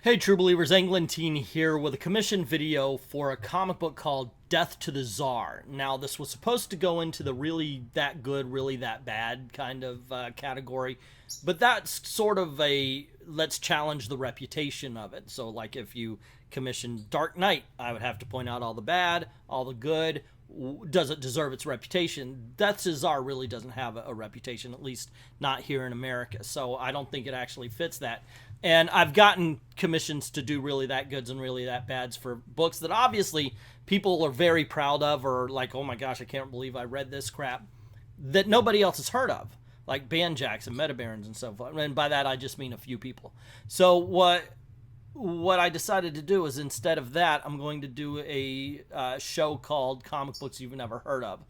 Hey True Believers, Englentine here with a commission video for a comic book called Death to the Tsar. Now this was supposed to go into the really that good, really that bad kind of category, but that's sort of a let's challenge the reputation of it. So like if you commission Dark Knight, I would have to point out all the bad, all the good. Does it deserve its reputation? Death to the Tsar really doesn't have a reputation, at least not here in America. So I don't think it actually fits that. And I've gotten commissions to do really that goods and really that bads for books that obviously people are very proud of, or like, oh my gosh, I can't believe I read this crap, that nobody else has heard of, like Banjacks and Metabarons and so forth. And by that I just mean a few people. So what I decided to do is, instead of that, I'm going to do a show called Comic Books You've Never Heard of.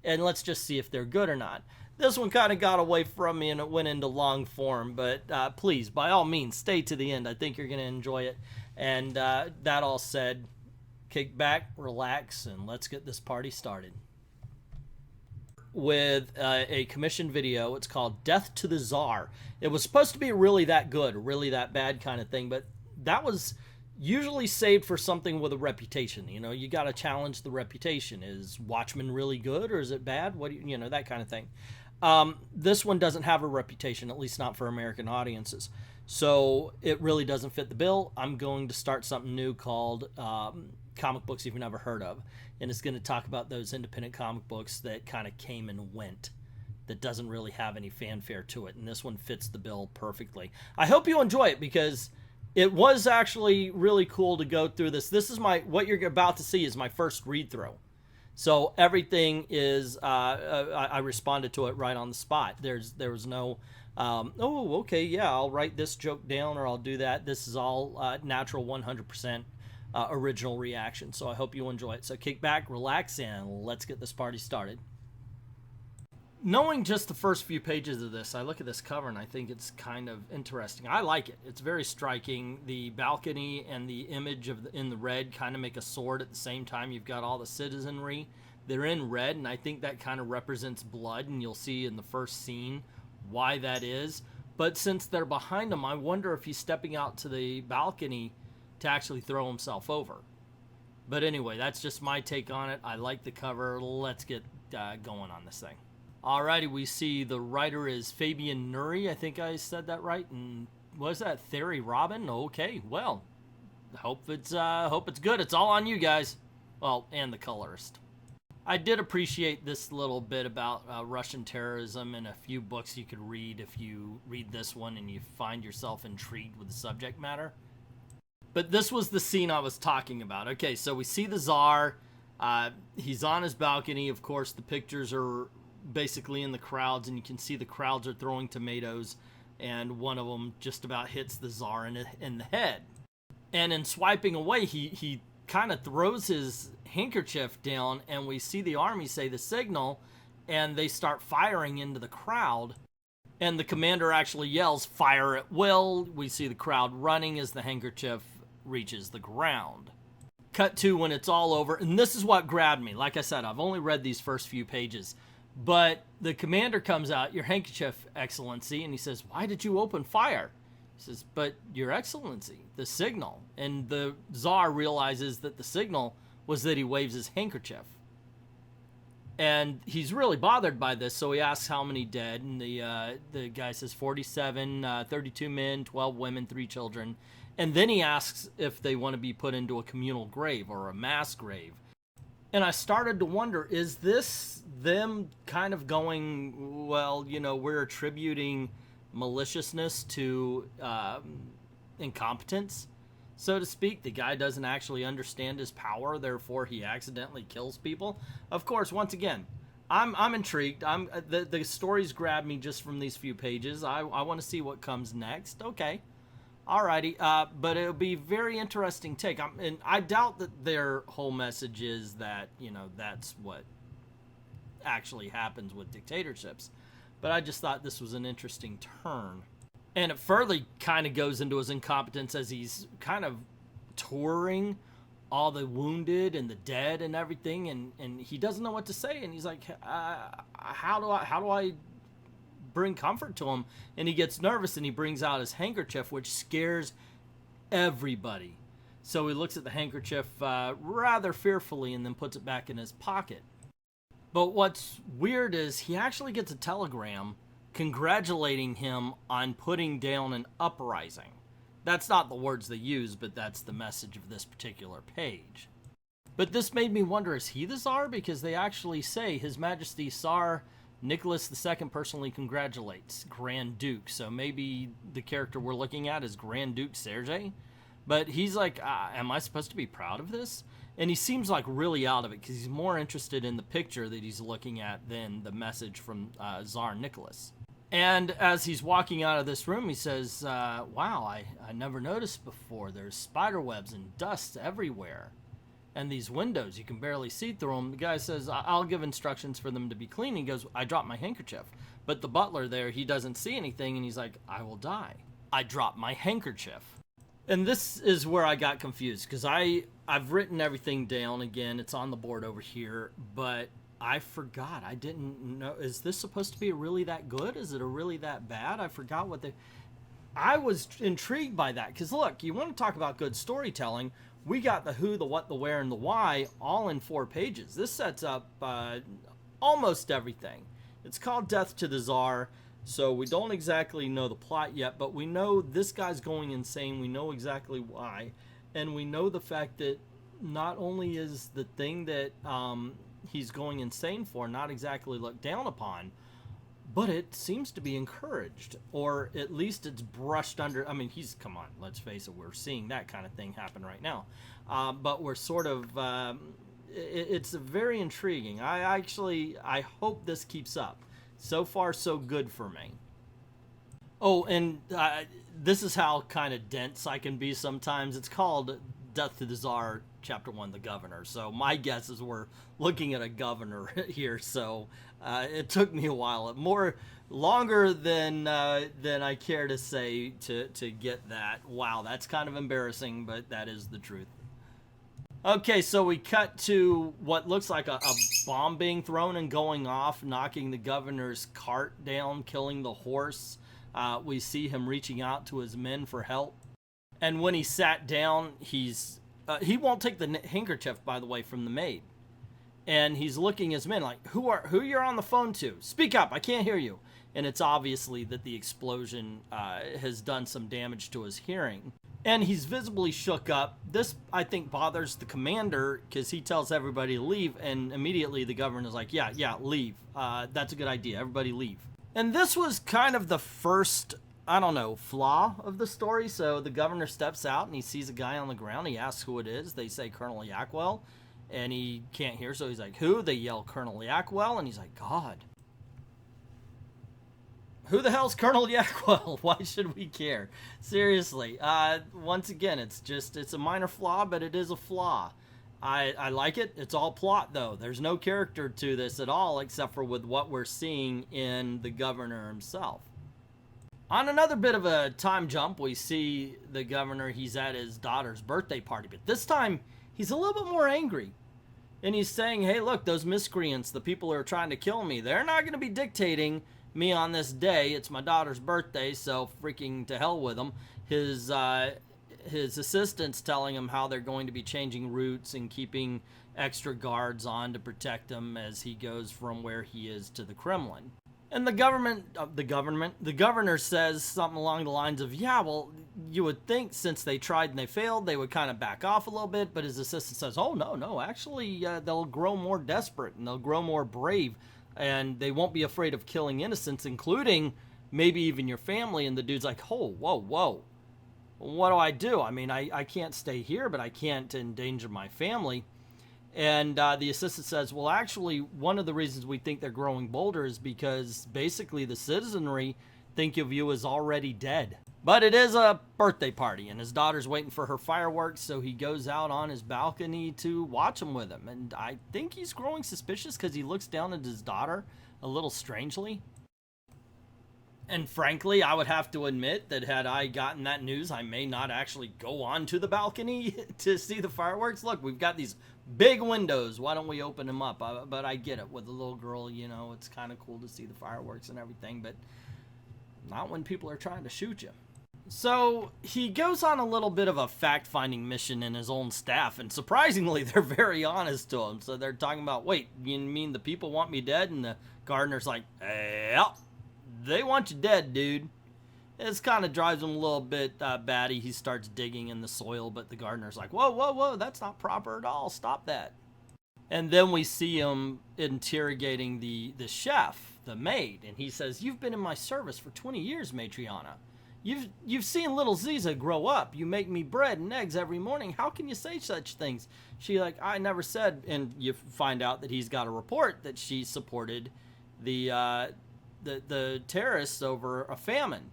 And let's just see if they're good or not. This one kind of got away from me and it went into long form, but please, by all means, stay to the end. I think you're going to enjoy it. And that all said, kick back, relax, and let's get this party started. With a commissioned video. It's called Death to the Tsar. It was supposed to be really that good, really that bad kind of thing, but that was usually saved for something with a reputation. You know, you got to challenge the reputation. Is Watchmen really good or is it bad? What do you know, that kind of thing. This one doesn't have a reputation, at least not for American audiences. So it really doesn't fit the bill. I'm going to start something new called Comic Books You've Never Heard of. And it's going to talk about those independent comic books that kind of came and went, that doesn't really have any fanfare to it. And this one fits the bill perfectly. I hope you enjoy it because it was actually really cool to go through this. This is what you're about to see is my first read through. So everything is, I responded to it right on the spot. There was no, oh, okay, yeah, I'll write this joke down or I'll do that. This is all natural 100% original reaction. So I hope you enjoy it. So kick back, relax, and let's get this party started. Knowing just the first few pages of this, I look at this cover and I think it's kind of interesting. I like it. It's very striking. The balcony and the image of in the red kind of make a sword at the same time. You've got all the citizenry. They're in red, and I think that kind of represents blood, and you'll see in the first scene why that is. But since they're behind him, I wonder if he's stepping out to the balcony to actually throw himself over. But anyway, that's just my take on it. I like the cover. Let's get going on this thing. Alrighty, we see the writer is Fabian Nury. I think I said that right. And was that Thierry Robin? Okay, well, hope it's good. It's all on you guys. Well, and the colorist. I did appreciate this little bit about Russian terrorism and a few books you could read if you read this one and you find yourself intrigued with the subject matter. But this was the scene I was talking about. Okay, so we see the Tsar. He's on his balcony. Of course, the pictures are basically in the crowds, and you can see the crowds are throwing tomatoes, and one of them just about hits the Tsar in the head. And in swiping away, he kind of throws his handkerchief down, and we see the army say the signal, and they start firing into the crowd. And the commander actually yells, "Fire at will." We see the crowd running as the handkerchief reaches the ground. Cut to when it's all over, and this is what grabbed me. Like I said, I've only read these first few pages. But the commander comes out, "Your handkerchief, Excellency," and he says, "Why did you open fire?" He says, "But, Your Excellency, the signal." And the Tsar realizes that the signal was that he waves his handkerchief. And he's really bothered by this, so he asks how many dead, and the guy says 47, 32 men, 12 women, 3 children. And then he asks if they want to be put into a communal grave or a mass grave. And I started to wonder, is this them kind of going, well, you know, we're attributing maliciousness to incompetence, so to speak? The guy doesn't actually understand his power, therefore he accidentally kills people. Of course, once again, I'm intrigued. The stories grab me just from these few pages. I want to see what comes next. Okay. Alrighty, but it'll be very interesting take. And I doubt that their whole message is that, you know, that's what actually happens with dictatorships. But I just thought this was an interesting turn. And it further kind of goes into his incompetence as he's kind of touring all the wounded and the dead and everything, and he doesn't know what to say, and he's like, how do I bring comfort to him? And he gets nervous and he brings out his handkerchief, which scares everybody. So he looks at the handkerchief rather fearfully and then puts it back in his pocket. But what's weird is he actually gets a telegram congratulating him on putting down an uprising. That's not the words they use, but that's the message of this particular page. But this made me wonder, is he the Tsar? Because they actually say His Majesty Tsar Nicholas II personally congratulates Grand Duke. So maybe the character we're looking at is Grand Duke Sergei. But he's like, am I supposed to be proud of this? And he seems like really out of it because he's more interested in the picture that he's looking at than the message from Tsar Nicholas. And as he's walking out of this room, he says, wow, I never noticed before. There's spider webs and dust everywhere. And these windows, you can barely see through them. The guy says, I'll give instructions for them to be clean. He goes, I dropped my handkerchief. But the butler there, he doesn't see anything, and he's like, I will die. I dropped my handkerchief. And this is where I got confused, because I've written everything down again. It's on the board over here, but I forgot. I didn't know. Is this supposed to be really that good? Is it really that bad? I forgot what I was intrigued by that, because look, you want to talk about good storytelling. We got the who, the what, the where, and the why all in 4 pages. This sets up almost everything. It's called Death to the Tsar, so we don't exactly know the plot yet, but we know this guy's going insane. We know exactly why, and we know the fact that not only is the thing that he's going insane for not exactly looked down upon, but it seems to be encouraged, or at least it's brushed under. I mean, come on, let's face it, we're seeing that kind of thing happen right now. But we're sort of, it's very intriguing. I hope this keeps up. So far, so good for me. Oh, and this is how kind of dense I can be sometimes. It's called Death to the Tsar, Chapter 1, The Governor. So my guess is we're looking at a governor here. So it took me a while, longer than I care to say to get that. Wow, that's kind of embarrassing, but that is the truth. Okay, so we cut to what looks like a bomb being thrown and going off, knocking the governor's cart down, killing the horse. We see him reaching out to his men for help. And when he sat down, he won't take the handkerchief, by the way, from the maid. And he's looking at his men like, who you're on the phone to? Speak up, I can't hear you. And it's obviously that the explosion has done some damage to his hearing. And he's visibly shook up. This, I think, bothers the commander because he tells everybody to leave. And immediately the governor is like, yeah, leave. That's a good idea. Everybody leave. And this was kind of the first, I don't know, flaw of the story. So the governor steps out and he sees a guy on the ground. He asks who it is. They say Colonel Yackwell. And he can't hear, so he's like, who? They yell Colonel Yackwell. And he's like, God. Who the hell's Colonel Yackwell? Why should we care? Seriously. Once again, it's a minor flaw, but it is a flaw. I like it. It's all plot, though. There's no character to this at all, except for with what we're seeing in the governor himself. On another bit of a time jump, we see the governor. He's at his daughter's birthday party, but this time he's a little bit more angry. And he's saying, hey, look, those miscreants, the people who are trying to kill me, they're not going to be dictating me on this day. It's my daughter's birthday, so freaking to hell with them. His assistant's telling him how they're going to be changing routes and keeping extra guards on to protect him as he goes from where he is to the Kremlin. And the governor says something along the lines of, yeah, well, you would think since they tried and they failed, they would kind of back off a little bit. But his assistant says, oh, no, actually, they'll grow more desperate and they'll grow more brave. And they won't be afraid of killing innocents, including maybe even your family. And the dude's like, oh, whoa. What do? I mean, I can't stay here, but I can't endanger my family. And the assistant says, well, actually, one of the reasons we think they're growing bolder is because basically the citizenry think of you as already dead. But it is a birthday party, and his daughter's waiting for her fireworks, so he goes out on his balcony to watch them with him. And I think he's growing suspicious because he looks down at his daughter a little strangely. And frankly, I would have to admit that had I gotten that news, I may not actually go onto the balcony to see the fireworks. Look, we've got these big windows. Why don't we open them up? But I get it. With a little girl, you know, it's kind of cool to see the fireworks and everything, but not when people are trying to shoot you. So he goes on a little bit of a fact-finding mission in his own staff, and surprisingly, they're very honest to him. So they're talking about, wait, you mean the people want me dead? And the gardener's like, yeah, they want you dead, dude. This kind of drives him a little bit batty. He starts digging in the soil, but the gardener's like, whoa, whoa, whoa, that's not proper at all. Stop that. And then we see him interrogating the chef, the maid, and he says, you've been in my service for 20 years, Matriana. You've seen little Ziza grow up. You make me bread and eggs every morning. How can you say such things? She like, I never said. And you find out that he's got a report that she supported the terrorists over a famine.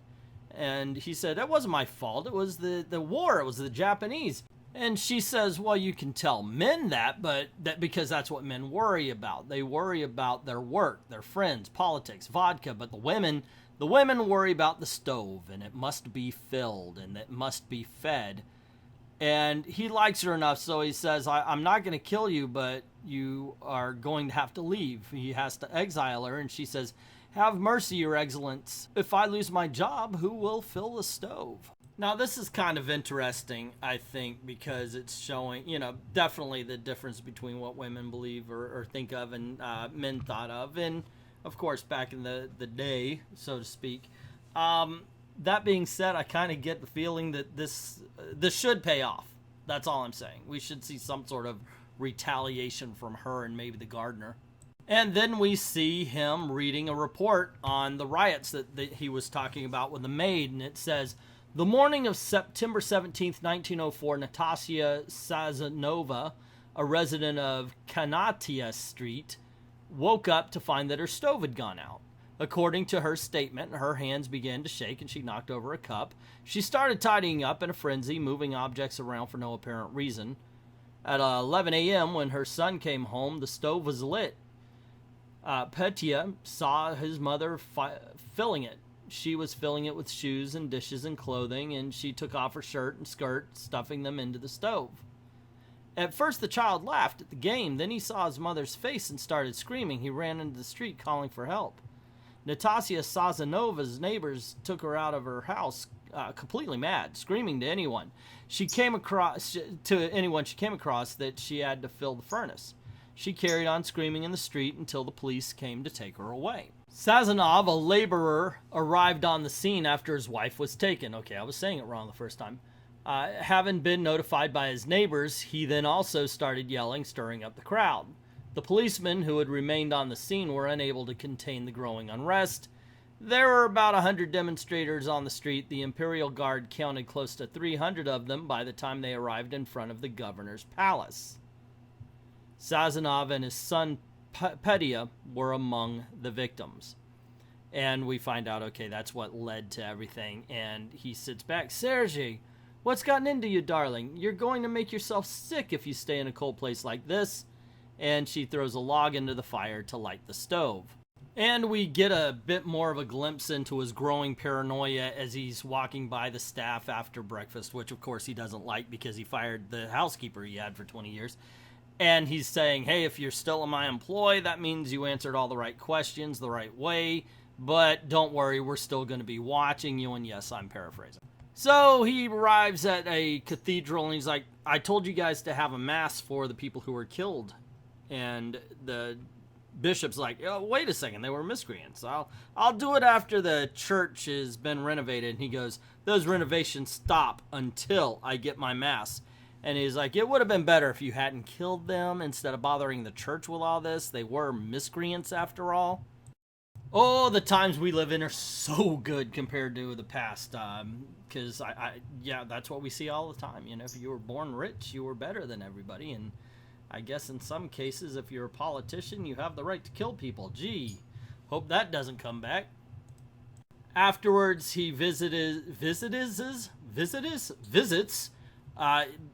And he said, that wasn't my fault. It was the war. It was the Japanese. And she says, well, you can tell men that, but because that's what men worry about. They worry about their work, their friends, politics, vodka. But the women worry about the stove, and it must be filled, and it must be fed. And he likes her enough, so he says, I'm not going to kill you, but you are going to have to leave. He has to exile her, and she says, have mercy, your excellence. If I lose my job, who will fill the stove? Now, this is kind of interesting, I think, because it's showing, you know, definitely the difference between what women believe or think of and men thought of. And, of course, back in the day, so to speak. That being said, I kind of get the feeling that this should pay off. That's all I'm saying. We should see some sort of retaliation from her and maybe the gardener. And then we see him reading a report on the riots that he was talking about with the maid, and it says, the morning of September 17th, 1904, Natasha Sazonova, a resident of Kanatia Street, woke up to find that her stove had gone out. According to her statement, her hands began to shake and she knocked over a cup. She started tidying up in a frenzy, moving objects around for no apparent reason. At 11 a.m., when her son came home, the stove was lit. Petya saw his mother filling it. She was filling it with shoes and dishes and clothing, and she took off her shirt and skirt, stuffing them into the stove. At first, the child laughed at the game. Then he saw his mother's face and started screaming. He ran into the street calling for help. Natasha Sazanova's neighbors took her out of her house completely mad, screaming to anyone she came across that she had to fill the furnace. She carried on screaming in the street until the police came to take her away. Sazonov, a laborer, arrived on the scene after his wife was taken. Okay, I was saying it wrong the first time. Having been notified by his neighbors, he then also started yelling, stirring up the crowd. The policemen who had remained on the scene were unable to contain the growing unrest. There were about 100 demonstrators on the street. The Imperial Guard counted close to 300 of them by the time they arrived in front of the governor's palace. Sazonov and his son Petya were among the victims. And we find out, okay, that's what led to everything. And he sits back. Sergei, what's gotten into you, darling? You're going to make yourself sick if you stay in a cold place like this. And she throws a log into the fire to light the stove. And we get a bit more of a glimpse into his growing paranoia as he's walking by the staff after breakfast, which of course he doesn't like because he fired the housekeeper he had for 20 years. And he's saying, hey, if you're still in my employ, that means you answered all the right questions the right way. But don't worry, we're still going to be watching you. And yes, I'm paraphrasing. So he arrives at a cathedral and he's like, I told you guys to have a mass for the people who were killed. And the bishop's like, oh, wait a second, they were miscreants. I'll do it after the church has been renovated. And he goes, those renovations stop until I get my mass. And he's like, it would have been better if you hadn't killed them instead of bothering the church with all this. They were miscreants after all. Oh, the times we live in are so good compared to the past. Because, yeah, that's what we see all the time. You know, if you were born rich, you were better than everybody. And I guess in some cases, if you're a politician, you have the right to kill people. Gee, hope that doesn't come back. Afterwards, he visits.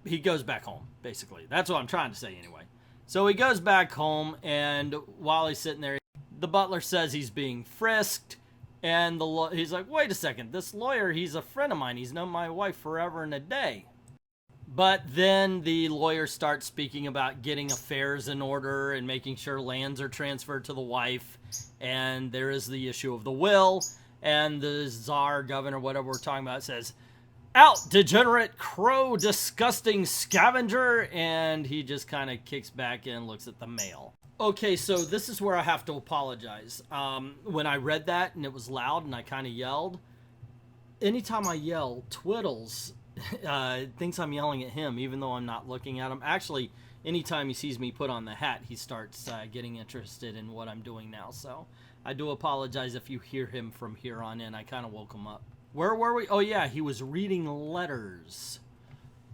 He goes back home, basically. That's what I'm trying to say anyway. So he goes back home, and while he's sitting there, the butler says he's being frisked, and he's like, wait a second, this lawyer, he's a friend of mine. He's known my wife forever and a day. But then the lawyer starts speaking about getting affairs in order and making sure lands are transferred to the wife, and there is the issue of the will, and the czar, governor, whatever we're talking about, says, Out, degenerate crow, disgusting scavenger, and he just kind of kicks back and looks at the mail. Okay, so this is where I have to apologize. When I read that and it was loud and I kind of yelled, anytime I yell, Twiddles thinks I'm yelling at him, even though I'm not looking at him. Actually, anytime he sees me put on the hat, he starts getting interested in what I'm doing now. So I do apologize if you hear him from here on in. I kind of woke him up. Where were we? Oh, yeah, he was reading letters.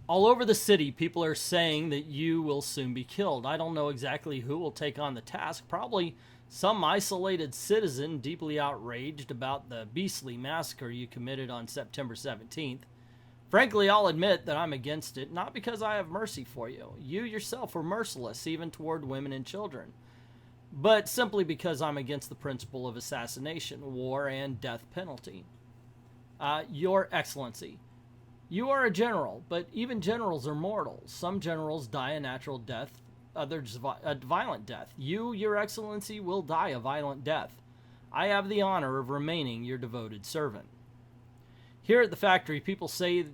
All over the city, people are saying that you will soon be killed. I don't know exactly who will take on the task. Probably some isolated citizen deeply outraged about the beastly massacre you committed on September 17th. Frankly, I'll admit that I'm against it, not because I have mercy for you. You yourself were merciless, even toward women and children. But simply because I'm against the principle of assassination, war, and death penalty. Your Excellency, you are a general, but even generals are mortal. Some generals die a natural death, others a violent death. You, Your Excellency, will die a violent death. I have the honor of remaining your devoted servant. Here at the factory, people say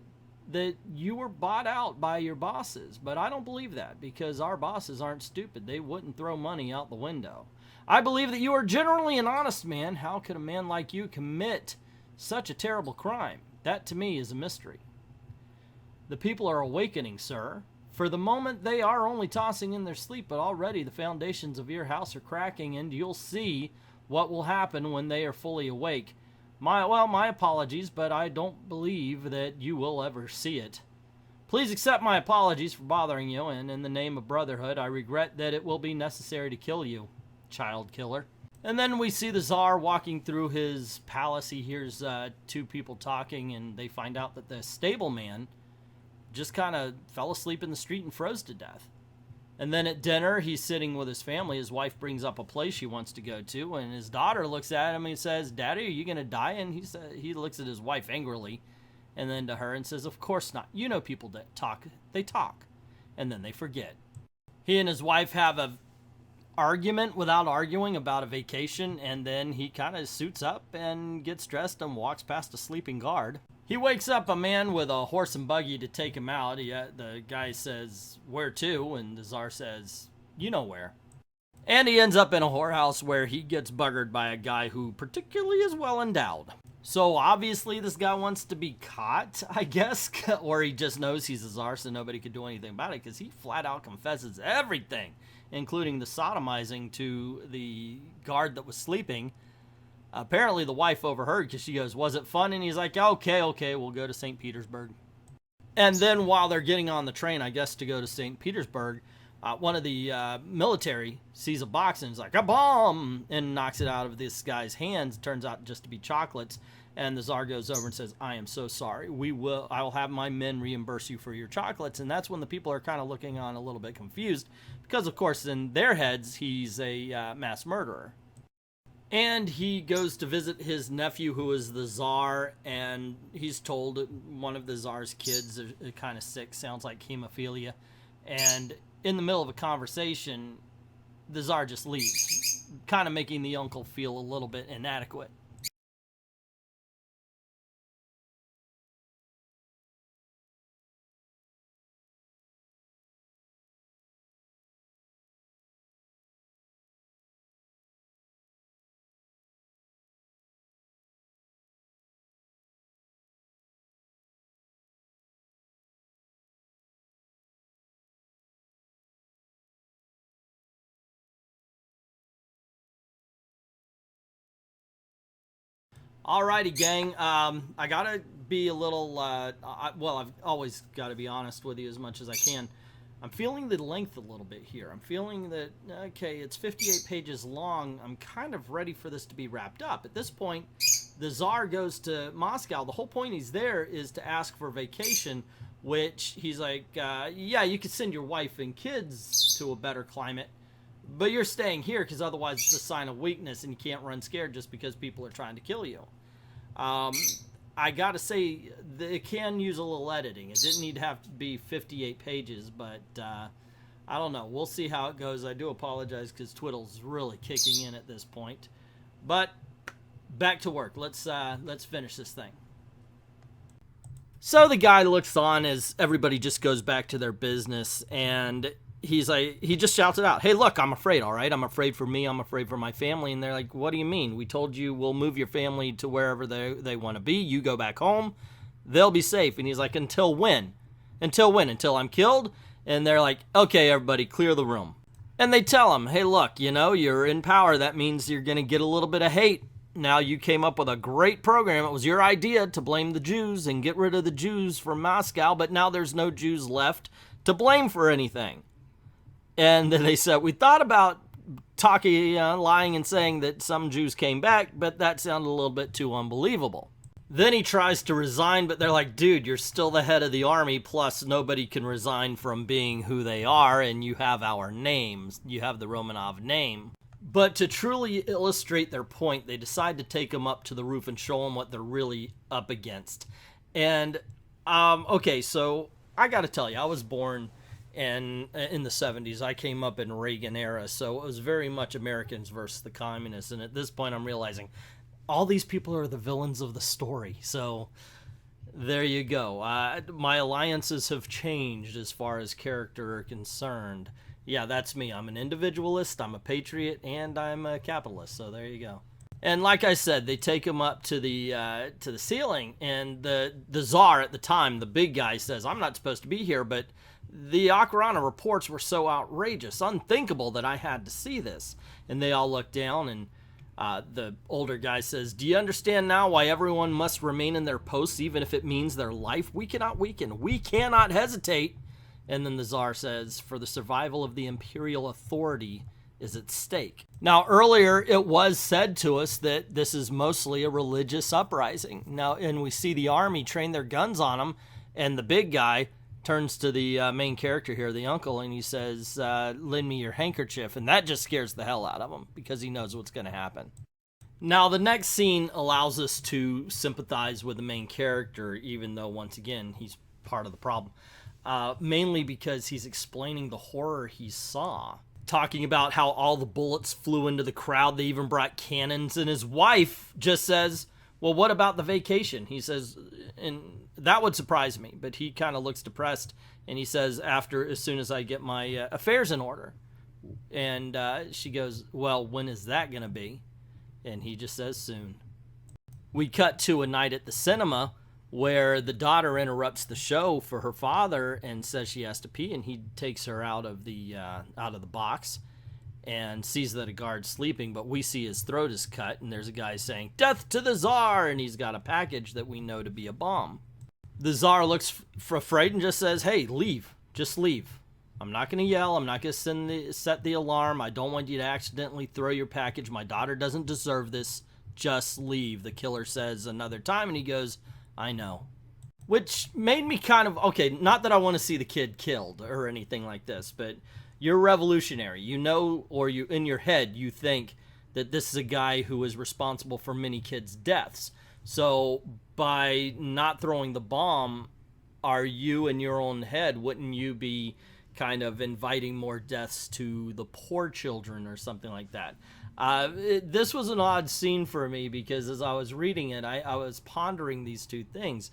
that you were bought out by your bosses, but I don't believe that, because our bosses aren't stupid. They wouldn't throw money out the window. I believe that you are generally an honest man. How could a man like you commit such a terrible crime? That, to me, is a mystery. The people are awakening, sir. For the moment, they are only tossing in their sleep, but already the foundations of your house are cracking, and you'll see what will happen when they are fully awake. My apologies, but I don't believe that you will ever see it. Please accept my apologies for bothering you, and in the name of brotherhood, I regret that it will be necessary to kill you, child killer. And then we see the Tsar walking through his palace. He hears two people talking, and they find out that the stableman just kind of fell asleep in the street and froze to death. And then at dinner, he's sitting with his family. His wife brings up a place she wants to go to, and his daughter looks at him and says, "Daddy, are you going to die?" And he looks at his wife angrily, and then to her and says, "Of course not. You know people that talk, they talk, and then they forget." He and his wife have a argument without arguing about a vacation, and then he kind of suits up and gets dressed and walks past a sleeping guard. He wakes up a man with a horse and buggy to take him out. The guy says, "Where to?" And the Tsar says, "You know where." And he ends up in a whorehouse where he gets buggered by a guy who particularly is well endowed. So obviously this guy wants to be caught, I guess, or he just knows he's a Tsar so nobody could do anything about it, because he flat out confesses everything, including the sodomizing to the guard that was sleeping. Apparently the wife overheard, because she goes, "Was it fun?" And he's like, okay, we'll go to St. Petersburg. And then while they're getting on the train, I guess, to go to St. Petersburg, one of the military sees a box and is like, "A bomb!" and knocks it out of this guy's hands. It turns out just to be chocolates. And the Tsar goes over and says, "I am so sorry. I will have my men reimburse you for your chocolates." And that's when the people are kind of looking on a little bit confused, because of course in their heads he's a mass murderer. And he goes to visit his nephew, who is the Tsar, and he's told that one of the Tsar's kids are kind of sick, sounds like hemophilia. And in the middle of a conversation, the Tsar just leaves, kind of making the uncle feel a little bit inadequate. Alrighty, gang. I gotta be a little, I've always got to be honest with you as much as I can. I'm feeling the length a little bit here. I'm feeling that, okay, it's 58 pages long. I'm kind of ready for this to be wrapped up. At this point, the Tsar goes to Moscow. The whole point he's there is to ask for vacation, which he's like, yeah, you could send your wife and kids to a better climate, but you're staying here because otherwise it's a sign of weakness and you can't run scared just because people are trying to kill you. I gotta say, it can use a little editing. It didn't need to have to be 58 pages, but I don't know. We'll see how it goes. I do apologize because Twiddle's really kicking in at this point. But back to work. Let's finish this thing. So the guy looks on as everybody just goes back to their business, and he's like, he just shouts it out. Hey, look, I'm afraid, all right? I'm afraid for me. I'm afraid for my family. And they're like, what do you mean? We told you we'll move your family to wherever they want to be. You go back home. They'll be safe. And he's like, until when? Until when? Until I'm killed? And they're like, okay, everybody, clear the room. And they tell him, hey, look, you know, you're in power. That means you're going to get a little bit of hate. Now, you came up with a great program. It was your idea to blame the Jews and get rid of the Jews from Moscow, but now there's no Jews left to blame for anything. And then they said, we thought about talking, lying and saying that some Jews came back, but that sounded a little bit too unbelievable. Then he tries to resign, but they're like, dude, you're still the head of the army, plus nobody can resign from being who they are, and you have our names. You have the Romanov name. But to truly illustrate their point, they decide to take him up to the roof and show him what they're really up against. And, okay, so I gotta tell you, I was born in the 70s. I came up in Reagan era, so it was very much Americans versus the communists. And at this point, I'm realizing all these people are the villains of the story. So there you go. My alliances have changed as far as character are concerned. Yeah, that's me. I'm an individualist, I'm a patriot, and I'm a capitalist. So there you go. And like I said, they take him up to the ceiling, and the Tsar at the time, the big guy, says, I'm not supposed to be here, but the Akarana reports were so outrageous, unthinkable, that I had to see this. And they all look down, and the older guy says, do you understand now why everyone must remain in their posts, even if it means their life? We cannot weaken. We cannot hesitate. And then the Tsar says, for the survival of the imperial authority is at stake. Now, earlier it was said to us that this is mostly a religious uprising. Now, and we see the army train their guns on them, and the big guy turns to the main character here, the uncle, and he says, lend me your handkerchief. And that just scares the hell out of him because he knows what's going to happen. Now, the next scene allows us to sympathize with the main character, even though, once again, he's part of the problem. Mainly because he's explaining the horror he saw. Talking about how all the bullets flew into the crowd. They even brought cannons. And his wife just says, well, what about the vacation? He says, and that would surprise me. But he kind of looks depressed. And he says, as soon as I get my affairs in order. And she goes, well, when is that going to be? And he just says, soon. We cut to a night at the cinema, where the daughter interrupts the show for her father and says she has to pee, and he takes her out of the box and sees that a guard's sleeping, but we see his throat is cut, and there's a guy saying, Death to the Tsar, and he's got a package that we know to be a bomb. The Tsar looks afraid and just says, hey, leave. Just leave. I'm not going to yell. I'm not going to set the alarm. I don't want you to accidentally throw your package. My daughter doesn't deserve this. Just leave, the killer says another time, and he goes, I know. Which made me kind of, okay, not that I want to see the kid killed or anything like this, but you're revolutionary. You know, or you in your head, you think that this is a guy who is responsible for many kids' deaths. So by not throwing the bomb, are you in your own head, wouldn't you be kind of inviting more deaths to the poor children or something like that? This was an odd scene for me because as I was reading it, I was pondering these two things,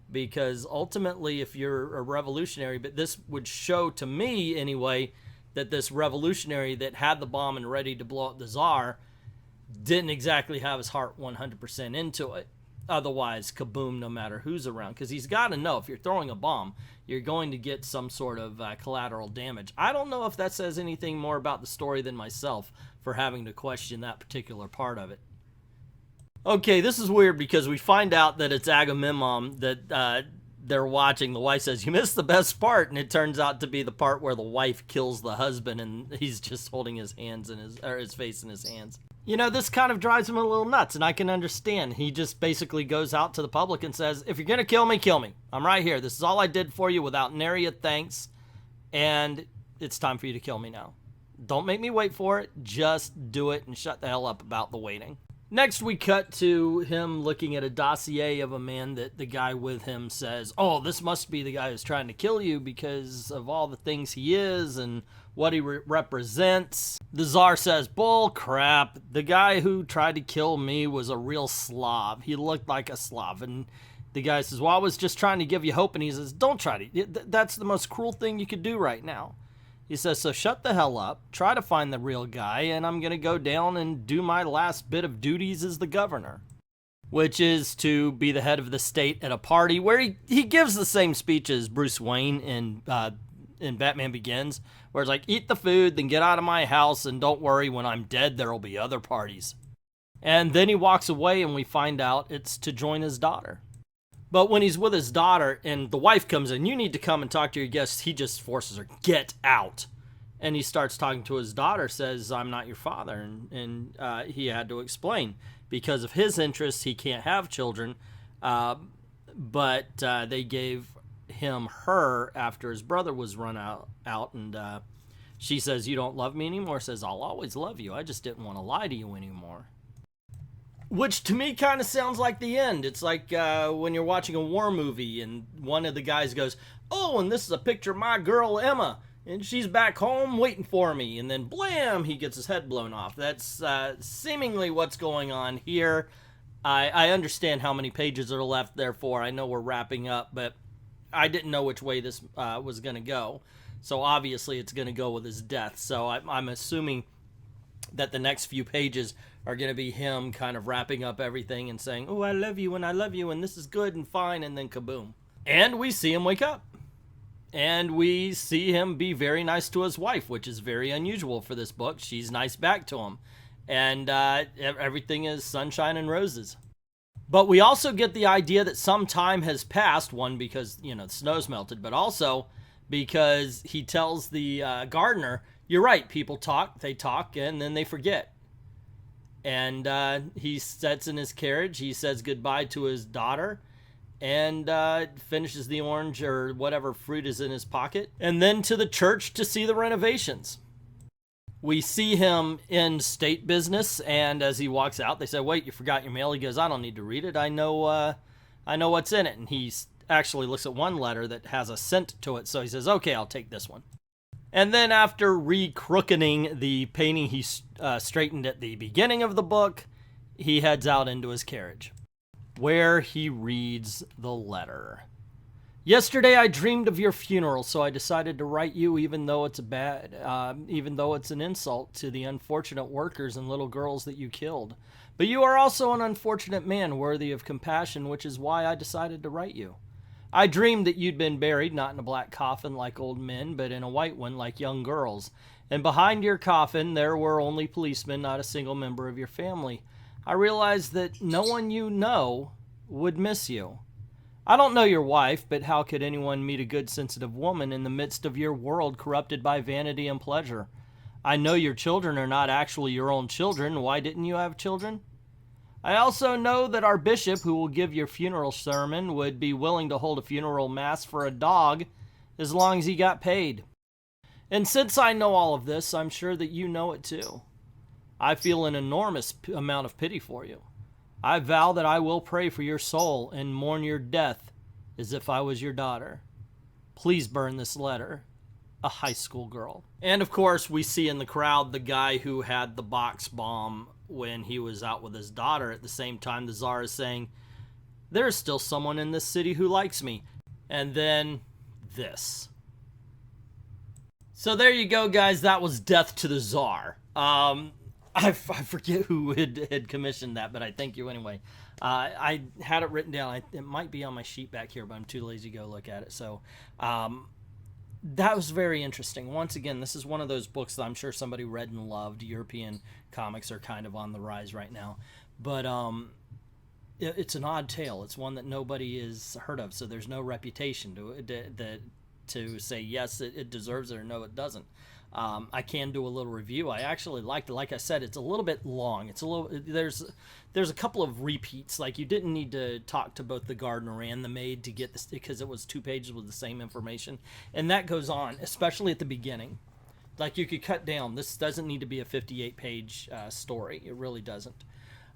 because ultimately if you're a revolutionary, but this would show to me anyway that this revolutionary that had the bomb and ready to blow up the Tsar didn't exactly have his heart 100% into it. Otherwise, kaboom, no matter who's around. Because he's got to know if you're throwing a bomb, you're going to get some sort of collateral damage. I don't know if that says anything more about the story than myself for having to question that particular part of it. Okay, this is weird because we find out that it's Agamemnon that they're watching. The wife says, you missed the best part, and it turns out to be the part where the wife kills the husband and he's just holding his hands in his face in his hands. You know, this kind of drives him a little nuts, and I can understand. He just basically goes out to the public and says, if you're going to kill me, kill me. I'm right here. This is all I did for you without nary a thanks, and it's time for you to kill me now. Don't make me wait for it. Just do it and shut the hell up about the waiting. Next, we cut to him looking at a dossier of a man that the guy with him says, oh, this must be the guy who's trying to kill you because of all the things he is and what he represents. The Tsar says, bull crap. The guy who tried to kill me was a real Slav. He looked like a Slav. And The guy says, well, I was just trying to give you hope. And he says, don't try to. That's the most cruel thing you could do right now. He says, so shut the hell up, try to find the real guy, and I'm going to go down and do my last bit of duties as the governor, which is to be the head of the state at a party where he gives the same speech as Bruce Wayne in Batman Begins, where it's like, eat the food, then get out of my house, and don't worry, when I'm dead, there'll be other parties. And then he walks away, and we find out it's to join his daughter. But when he's with his daughter and the wife comes in, you need to come and talk to your guests, he just forces her, get out. And he starts talking to his daughter, says, I'm not your father. And he had to explain. Because of his interests, he can't have children. But they gave him her after his brother was run out. And she says, you don't love me anymore? Says, I'll always love you. I just didn't want to lie to you anymore. Which to me kind of sounds like the end. It's like when you're watching a war movie and one of the guys goes, oh, and this is a picture of my girl Emma, and she's back home waiting for me. And then blam, he gets his head blown off. That's seemingly what's going on here. I understand how many pages are left, therefore I know we're wrapping up, but I didn't know which way this was going to go. So obviously it's going to go with his death. So I'm assuming that the next few pages are going to be him kind of wrapping up everything and saying, oh, I love you, and this is good and fine, and then kaboom. And we see him wake up. And we see him be very nice to his wife, which is very unusual for this book. She's nice back to him. And everything is sunshine and roses. But we also get the idea that some time has passed, one, because, the snow's melted, but also because he tells the gardener, you're right, people talk, and then they forget. And he sits in his carriage, he says goodbye to his daughter, and finishes the orange or whatever fruit is in his pocket, and then to the church to see the renovations. We see him in state business, and as he walks out, they say, wait, you forgot your mail. He goes, I don't need to read it. I know what's in it. And he actually looks at one letter that has a cent to it, so he says, okay, I'll take this one. And then after re-crookening the painting he straightened at the beginning of the book, he heads out into his carriage, where he reads the letter. Yesterday I dreamed of your funeral, so I decided to write you, even though it's an insult to the unfortunate workers and little girls that you killed. But you are also an unfortunate man worthy of compassion, which is why I decided to write you. I dreamed that you'd been buried, not in a black coffin like old men, but in a white one like young girls. And behind your coffin, there were only policemen, not a single member of your family. I realized that no one you know would miss you. I don't know your wife, but how could anyone meet a good, sensitive woman in the midst of your world corrupted by vanity and pleasure? I know your children are not actually your own children. Why didn't you have children? I also know that our bishop, who will give your funeral sermon, would be willing to hold a funeral mass for a dog as long as he got paid. And since I know all of this, I'm sure that you know it too. I feel an enormous amount of pity for you. I vow that I will pray for your soul and mourn your death as if I was your daughter. Please burn this letter. A high school girl. And of course, we see in the crowd the guy who had the box bomb when he was out with his daughter. At the same time, the Tsar is saying, there is still someone in this city who likes me. And then this. So there you go, guys. That was Death to the Tsar. I forget who had commissioned that, but I thank you anyway. I had it written down. It might be on my sheet back here, but I'm too lazy to go look at it. So that was very interesting. Once again, this is one of those books that I'm sure somebody read and loved. European comics are kind of on the rise right now. But it's an odd tale. It's one that nobody has heard of, so there's no reputation to say, yes, it deserves it, or no, it doesn't. I can do a little review. I actually liked it. Like I said, it's a little bit long. It's a little. There's a couple of repeats. Like, you didn't need to talk to both the gardener and the maid to get this, because it was 2 pages with the same information, and that goes on, especially at the beginning. Like, you could cut down. This doesn't need to be a 58-page story. It really doesn't.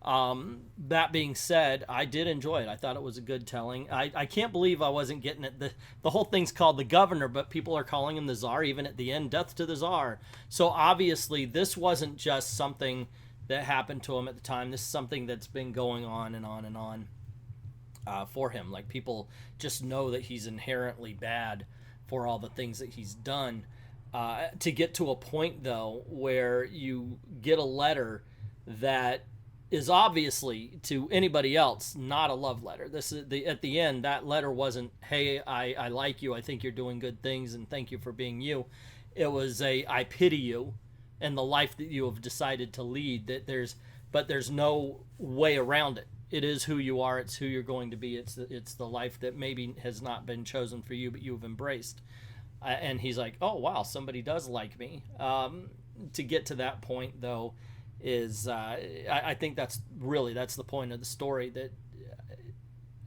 That being said, I did enjoy it. I thought it was a good telling. I can't believe I wasn't getting it. The whole thing's called the governor, but people are calling him the Tsar, even at the end, Death to the Tsar. So obviously this wasn't just something that happened to him at the time. This is something that's been going on and on and on. for him. Like, people just know that he's inherently bad for all the things that he's done. To get to a point, though, where you get a letter that is obviously, to anybody else, not a love letter. This is at the end, that letter wasn't, hey, I like you, I think you're doing good things, and thank you for being you. It was a, I pity you and the life that you have decided to lead. But there's no way around it. It is who you are. It's who you're going to be. It's the life that maybe has not been chosen for you, but you've embraced. And he's like, oh wow, somebody does like me. To get to that point, though, is I think that's the point of the story. That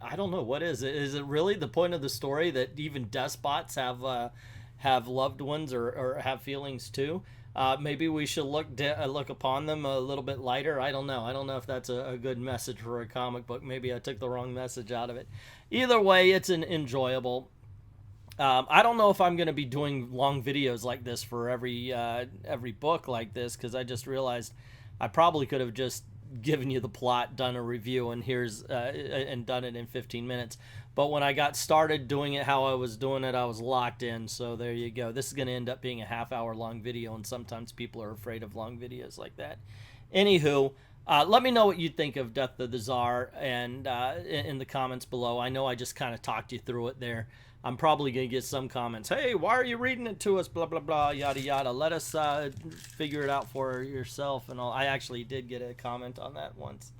I don't know, what is it? Is it really the point of the story that even despots have loved ones or have feelings too? Maybe we should look upon them a little bit lighter. I don't know if that's a good message for a comic book. Maybe I took the wrong message out of it. Either way, it's an enjoyable. I don't know if I'm going to be doing long videos like this for every book like this, because I just realized I probably could have just given you the plot, done a review, and and done it in 15 minutes. But when I got started doing it how I was doing it, I was locked in. So there you go. This is going to end up being a half-hour long video, and sometimes people are afraid of long videos like that. Anywho, let me know what you think of Death to the Tsar and in the comments below. I know I just kind of talked you through it there. I'm probably going to get some comments. Hey, why are you reading it to us? Blah, blah, blah, yada, yada. Let us figure it out for yourself and all. I actually did get a comment on that once.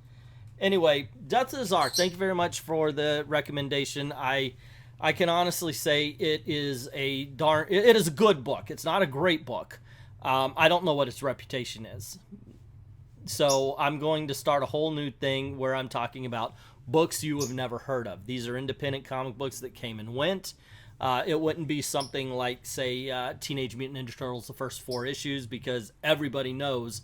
Anyway, Death to the Tsar, thank you very much for the recommendation. I can honestly say it is a good book. It's not a great book. I don't know what its reputation is. So I'm going to start a whole new thing where I'm talking about books you have never heard of. These are independent comic books that came and went. It wouldn't be something like, say, Teenage Mutant Ninja Turtles, the first 4 issues, because everybody knows,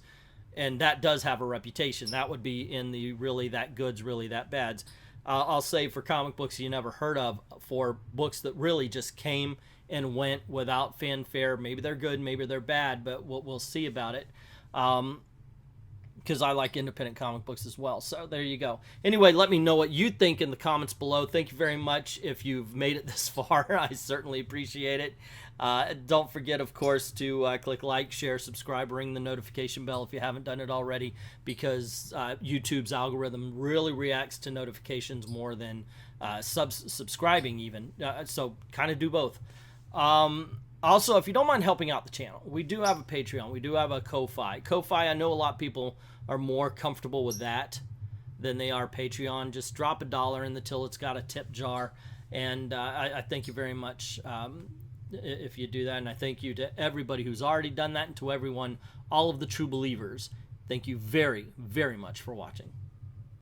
and that does have a reputation. That would be in the really that goods, really that bads. I'll say for comic books you never heard of, for books that really just came and went without fanfare. Maybe they're good, maybe they're bad, but we'll see about it. Because I like independent comic books as well. So there you go. Anyway, let me know what you think in the comments below. Thank you very much if you've made it this far. I certainly appreciate it. Don't forget, of course, to click like, share, subscribe, ring the notification bell if you haven't done it already, because YouTube's algorithm really reacts to notifications more than subscribing even. So kind of do both. Also, if you don't mind helping out the channel, we do have a Patreon. We do have a Ko-Fi. Ko-Fi, I know a lot of people are more comfortable with that than they are Patreon. Just drop $1 in the till. It's got a tip jar. And I thank you very much if you do that. And I thank you to everybody who's already done that, and to everyone, all of the true believers. Thank you very, very much for watching.